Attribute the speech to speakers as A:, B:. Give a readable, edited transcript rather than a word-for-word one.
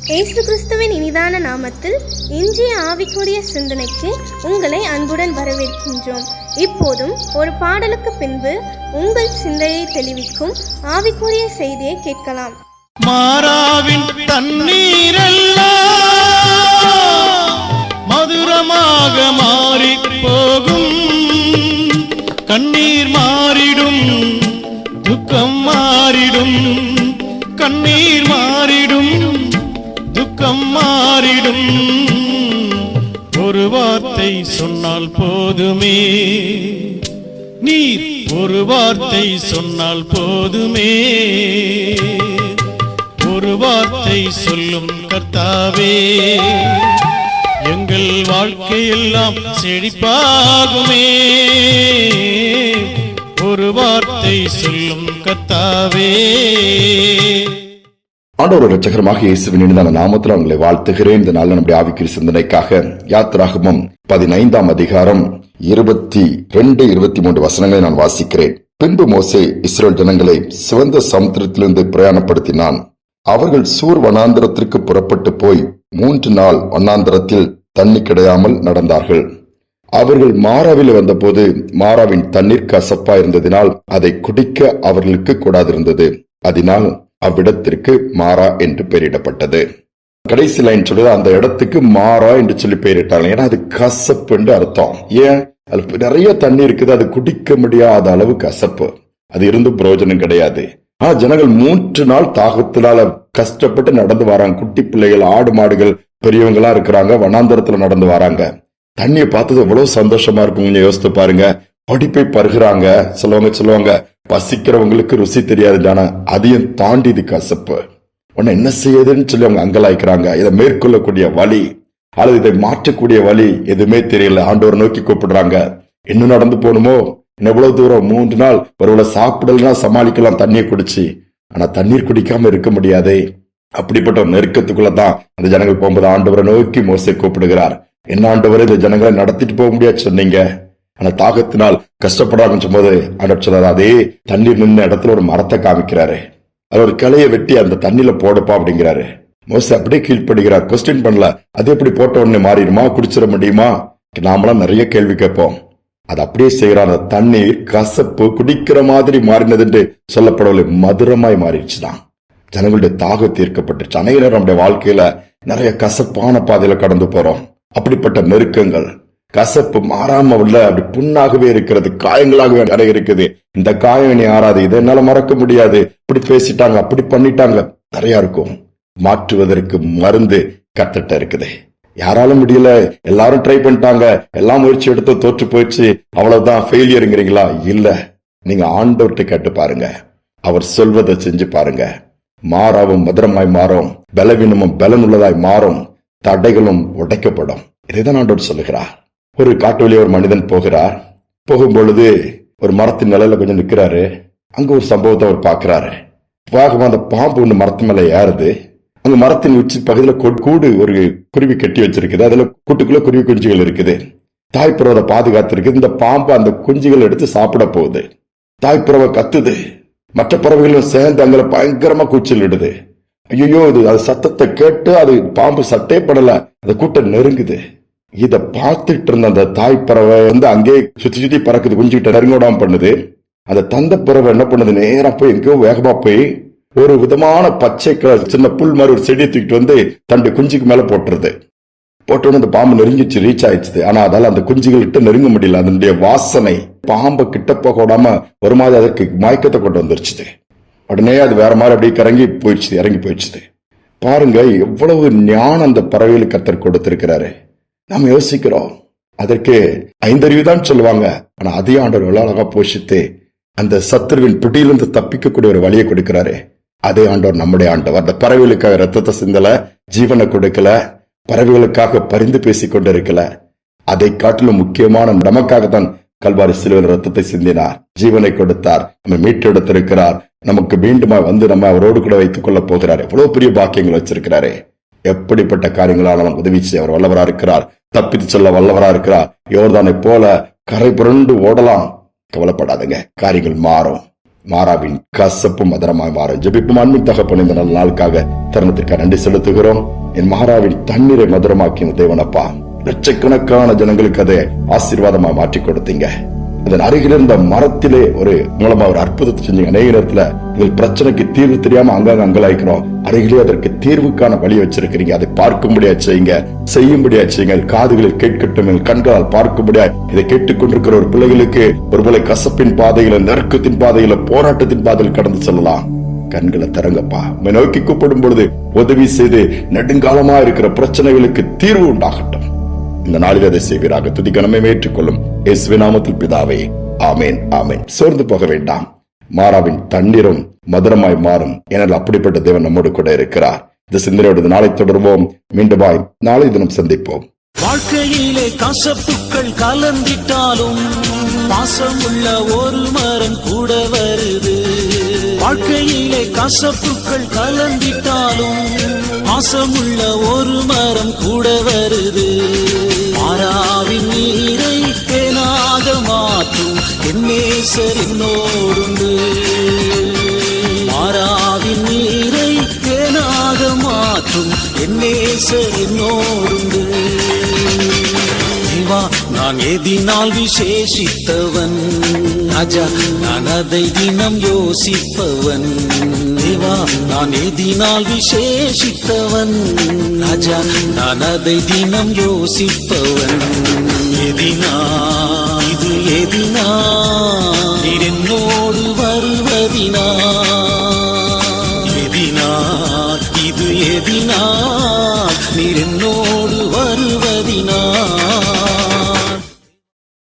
A: இயேசு கிறிஸ்துவின் இனிதான நாமத்தில் இன்றைய ஆவிக்குரிய சிந்தனைக்கு உங்களை அன்புடன் வரவேற்கின்றோம். இப்போதும் ஒரு பாடலுக்கு பின்பு உங்கள் சிந்தையை தெளிவிக்கும் ஆவிக்குரிய செய்தியை கேட்கலாம்.
B: மாறாவின் தண்ணீரெல்லாம் மதுரமாக மாறி போகும், கண்ணீர் மாறிடும், துக்கம் மாறிடும், கண்ணீர் மாறிடும், துக்கம் மாறிடும். ஒரு வார்த்தை சொன்னால் போதுமே, நீர் ஒரு வார்த்தை சொன்னால் போதுமே, ஒரு வார்த்தை சொல்லும் கர்த்தாவே, எங்கள் வாழ்க்கையெல்லாம் செழிப்பாகுமே. ஒரு வார்த்தை சொல்லும் கர்த்தாவே.
C: ஆண்டவர் இரட்சகருமாக இயேசுவின் இனிதான நாமத்தில் உங்களை வாழ்த்துகிறேன். இந்த நாள் நம்முடைய ஆவிக்குரிய சிந்தனைக்காக யாத்திராகமம் 15ஆம் அதிகாரம் 22-23 வசனங்களை நான் வாசிக்கிறேன். பின்பு மோசே இஸ்ரவேல் ஜனங்களை சிவந்த சமுத்திரத்திலிருந்து பிரயாணப்படுத்தினான். அவர்கள் சூர் வனாந்திரத்திற்கு புறப்பட்டு போய் 3 நாள் வனாந்திரத்தில் தண்ணி கிடையாமல் நடந்தார்கள். அவர்கள் மாராவில் வந்தபோது மாராவின் தண்ணீர் கசப்பா இருந்ததினால் அதை குடிக்க அவர்களுக்கு கூடாதிருந்தது. அதனால் அவ்விடத்திற்கு மாரா என்று பெயரிடப்பட்டது. கடைசி லைன் சொல்லுது, அந்த இடத்துக்கு மாரா என்று சொல்லி பெயரிட்டாங்க. ஏன்னா அது கசப்பு என்று அர்த்தம். ஏன்? அது நிறைய தண்ணி இருக்குது, அது குடிக்க முடியாத அளவு கசப்பு. அது இருந்து பிரயோஜனம் கிடையாது. ஜனங்கள் 3 நாள் தாகத்தினால கஷ்டப்பட்டு நடந்து வராங்க. குட்டி பிள்ளைகள், ஆடு மாடுகள், பெரியவங்களா இருக்கிறாங்க, வனாந்தரத்துல நடந்து வராங்க. தண்ணியை பார்த்தது எவ்வளவு சந்தோஷமா இருக்கும். கொஞ்சம் யோசித்து பாருங்க. படிப்பை பருகிறாங்க. சொல்லுவாங்க பசிக்கிறவங்களுக்கு ருசி தெரியாது, அதையும் தாண்டி இது கசப்பு. உன்ன என்ன செய்யுதுன்னு சொல்லி அவங்க அங்கலாய்க்கிறாங்க. இதை மேற்கொள்ளக்கூடிய வழி அல்லது இதை மாற்றக்கூடிய வழி எதுவுமே தெரியல. ஆண்டவர் நோக்கி கூப்பிடுறாங்க. இன்னும் நடந்து போகணுமோ? எவ்வளவு தூரம்? 3 நாள். ஒருவேளை சாப்பிடலாம், சமாளிக்கலாம் தண்ணியை குடிச்சு. ஆனா தண்ணீர் குடிக்காம இருக்க முடியாதே. அப்படிப்பட்ட ஒரு நெருக்கத்துக்குள்ளதான் அந்த ஜனங்கள் போகும்போது ஆண்டவரை நோக்கி மோசே கூப்பிடுகிறார். என்ன ஆண்டவரை, இந்த ஜனங்களை நடத்திட்டு போக முடியாது சொன்னீங்க, ஆனா தாகத்தினால் கஷ்டப்படாதுன்னு சொல்லும்போது ஆண்டவர் சொல்றாரு, அதே தண்ணீர் நின்ன இடத்துல ஒரு மரத்தை காமிக்கிறாரு. அது ஒரு கிளையை வெட்டி அந்த தண்ணியில போடுப்பா அப்படிங்கிறாரு. மோசே அப்படியே கீழ்ப்படுகிறார். கொஸ்டின் பண்ணல. அது எப்படி போட்ட உடனே மாறிடுமா, குடிச்சிட முடியுமா? நாமெல்லாம் நிறைய கேள்வி கேட்போம். அது அப்படியே செய்யறான். அந்த தண்ணீர் கசப்பு குடிக்கிற மாதிரி மாறினது என்று சொல்லப்படவில்லை, மதுரமாய் மாறிடுச்சுதான். ஜனங்களுடைய தாகம் தீர்க்கப்பட்டுச்சு. அனைவரும் நம்முடைய வாழ்க்கையில நிறைய கசப்பான பாதையில கடந்து போறோம். அப்படிப்பட்ட நெருக்கங்கள், கசப்பு மாறாம உள்ள அப்படி புண்ணாகவே இருக்கிறது, காயங்களாகவே நிறைய இருக்குது. இந்த காயம் இனி ஆறாது, இதை என்னால மறக்க முடியாது, இப்படி பேசிட்டாங்க, அப்படி பண்ணிட்டாங்க, நிறைய இருக்கும். மாற்றுவதற்கு மருந்து கர்த்தர்ட்ட இருக்குது. யாராலும் முடியல, எல்லாரும் ட்ரை பண்ணிட்டாங்க, எல்லா முயற்சி எடுத்து தோற்று போயிடுச்சு, அவ்வளவுதான் ஃபெயிலியருங்கிறீங்களா? இல்ல, நீங்க ஆண்டவர்கிட்ட கேட்டு பாருங்க. அவர் சொல்வதை செஞ்சு பாருங்க. மாறாவும் மதுரமாய் மாறும், பலவீனமும் பலனுள்ளதாய் மாறும், தடைகளும் உடைக்கப்படும். இதைதான் ஆண்டவர் சொல்லுகிறார். ஒரு காட்டு வழியா ஒரு மனிதன் போகிறார். போகும்பொழுது ஒரு மரத்தின் நிலையில கொஞ்சம் நிற்கிறாரு. அங்க ஒரு சம்பவத்தை அவர் பார்க்கிறாரு. பார்க்கும் அந்த பாம்பு ஒண்ணு மரத்து மேல ஏறுது. அங்க மரத்தின் உச்சி பகுதியில கூடு ஒரு குருவி கட்டி வச்சிருக்குது. அதுல கூட்டுக்குள்ள குருவி குஞ்சுகள் இருக்குது. தாய்ப்புறவை பாதுகாத்து இருக்குது. இந்த பாம்பு அந்த குஞ்சுகள் எடுத்து சாப்பிட போகுது. தாய்ப்புறவை கத்துது. மற்ற பறவைகளும் சேர்ந்து அங்க பயங்கரமா கூச்சல் இடுது. ஐயோ, அது சத்தத்தை கேட்டு அது பாம்பு சட்டே படல, அந்த கூட்டம் நெருங்குது. இத பார்த்துட்டு இருந்த அந்த தாய்ப்பறவை அங்கே சுத்தி பறக்குது, குஞ்சுகிட்ட நெருங்கோடாம பண்ணுது. அந்த தந்த பறவை என்ன பண்ணுது, நேரா போய் எங்கேயோ வேகமா போய் ஒரு விதமான பச்சை கலர் சின்ன புல் மாதிரி ஒரு செடியை தூக்கிட்டு தண்டு குஞ்சுக்கு மேல போட்டுருது. போட்டோன்னு அந்த பாம்பு நெருங்கிச்சு, ரீச் ஆயிடுச்சு. ஆனா அதால அந்த குஞ்சுகள் கிட்ட நெருங்க முடியல. அதனுடைய வாசனை பாம்பு கிட்ட போக விடாம ஒரு மாதிரி அதற்கு மயக்கத்தை கொண்டு வந்துருச்சு. உடனே அது வேற மாதிரி அப்படியே இறங்கி போயிடுச்சு. பாருங்க எவ்வளவு ஞானம் அந்த பறவைகளுக்கு கர்த்தர் கொடுத்திருக்கிறாரு. நாம யோசிக்கிறோம், அதற்கு 5 அறிவு தான் சொல்லுவாங்க. ஆனா அதே ஆண்டவர் அழகா போஷித்து அந்த சத்துருவின் பிடியிலிருந்து தப்பிக்கக்கூடிய ஒரு வழியை கொடுக்கிறாரு. அதே ஆண்டவர் நம்முடைய ஆண்டவர். அந்த பறவைகளுக்காக ரத்தத்தை சிந்தல, ஜீவனை கொடுக்கல, பறவைகளுக்காக பரிந்து பேசிக் கொண்டிருக்கல. அதை காட்டிலும் முக்கியமான நமக்காகத்தான் கல்வாரி சிலுவையில் ரத்தத்தை சிந்தினார், ஜீவனை கொடுத்தார், நம்ம மீட்டெடுத்திருக்கிறார். நமக்கு மீண்டுமா நம்ம அவரோடு கூட வைத்துக் கொள்ள போகிறார். எவ்வளவு பெரிய பாக்கியங்கள் வச்சிருக்கிறாரு. எப்படிப்பட்ட காரியங்களாலும் உதவி செய்ய அவர் வல்லவரா இருக்கிறார். தப்பித்து சொல்ல வல்லவரா இருக்கிறார். யோர்தானை போல கரை புரண்டு ஓடலாம். கவலைப்படாதுங்க, காரியங்கள் மாறும். மாறாவின் கசப்பும் மதுரமாய் மாறும். ஜெபிப்பும் அன்பின் தகப்பன் இந்த நல்ல நாளுக்காக தருணத்திற்காக நன்றி செலுத்துகிறோம். என் மாறாவின் தண்ணீரை மதுரமாக்கின தேவனப்பா, லட்சக்கணக்கான ஜனங்களுக்கு அதை ஆசீர்வாதமா மாற்றி கொடுத்தீங்க. அதன் அருகில் இருந்த மரத்திலே மூலமா ஒரு அற்புதத்தை செஞ்சீங்க. அநேக நேரத்துல எங்கள் பிரச்சனைக்கு தீர்வு தெரியாம அங்காங்க அங்கலாய்க்கிறோம். அருகிலே அதற்கு தீர்வுக்கான வழி வச்சிருக்கிறீங்க. அதை பார்க்கும்படியா செய்யுங்க, செய்யும்படியா செய்யுங்க. காதுகளில் கேட்கட்டும், கண்களால் பார்க்கும்படியா இதை கேட்டுக்கொண்டிருக்கிற ஒரு பிள்ளைகளுக்கு ஒருவேளை கசப்பின் பாதையில, நெருக்கத்தின் பாதையில, போராட்டத்தின் பாதையில் கடந்து செல்லலாம். கண்களை தரங்கப்பா. நோக்கி கூப்பிடும் பொழுது உதவி செய்து நெடுங்காலமா இருக்கிற பிரச்சனைகளுக்கு தீர்வு உண்டாகட்டும். இந்த நாளில் அதை செய்வீராக. துதிக்கணமே ஏற்றுக்கொள்ளும் இயேசுவின் நாமத்தில் பிதாவே, ஆமேன் ஆமேன். சோர்ந்து போக வேண்டாம். மாறாவின் தண்ணீரும் மதுரமாய் மாறும். ஏனால் அப்படிப்பட்ட தேவன் நம்மோடு கூட இருக்கிறார். இந்த சிந்தனையோடு நாளை தொடர்வோம். மீண்டும் நாளை தினம் சந்திப்போம்.
D: வாழ்க்கையிலே கசப்புக்கள் கலந்திட்டாலும் பாசமுள்ள ஒரு மரம் கூட வருது. வாழ்க்கையிலே கசப்புக்கள் கலந்திட்டாலும் பாசமுள்ள ஒரு மரம் கூட வருது. மாறாவின் நீரை தேனாக மாற்றும் என் நேசர் என்னோடுண்டு. மாறாவின் நீரை தேனாக மாற்றும் என் நேசர் என்னோடுண்டு. தேவா, நான் எதினால் விசேஷித்தவன் ராஜா, நான் அதை தினம் யோசிப்பவன். தேவா, நான் எதினால் விசேஷித்தவன் ராஜா, நான் அதை தினம் யோசிப்பவன். எதினா இது எதி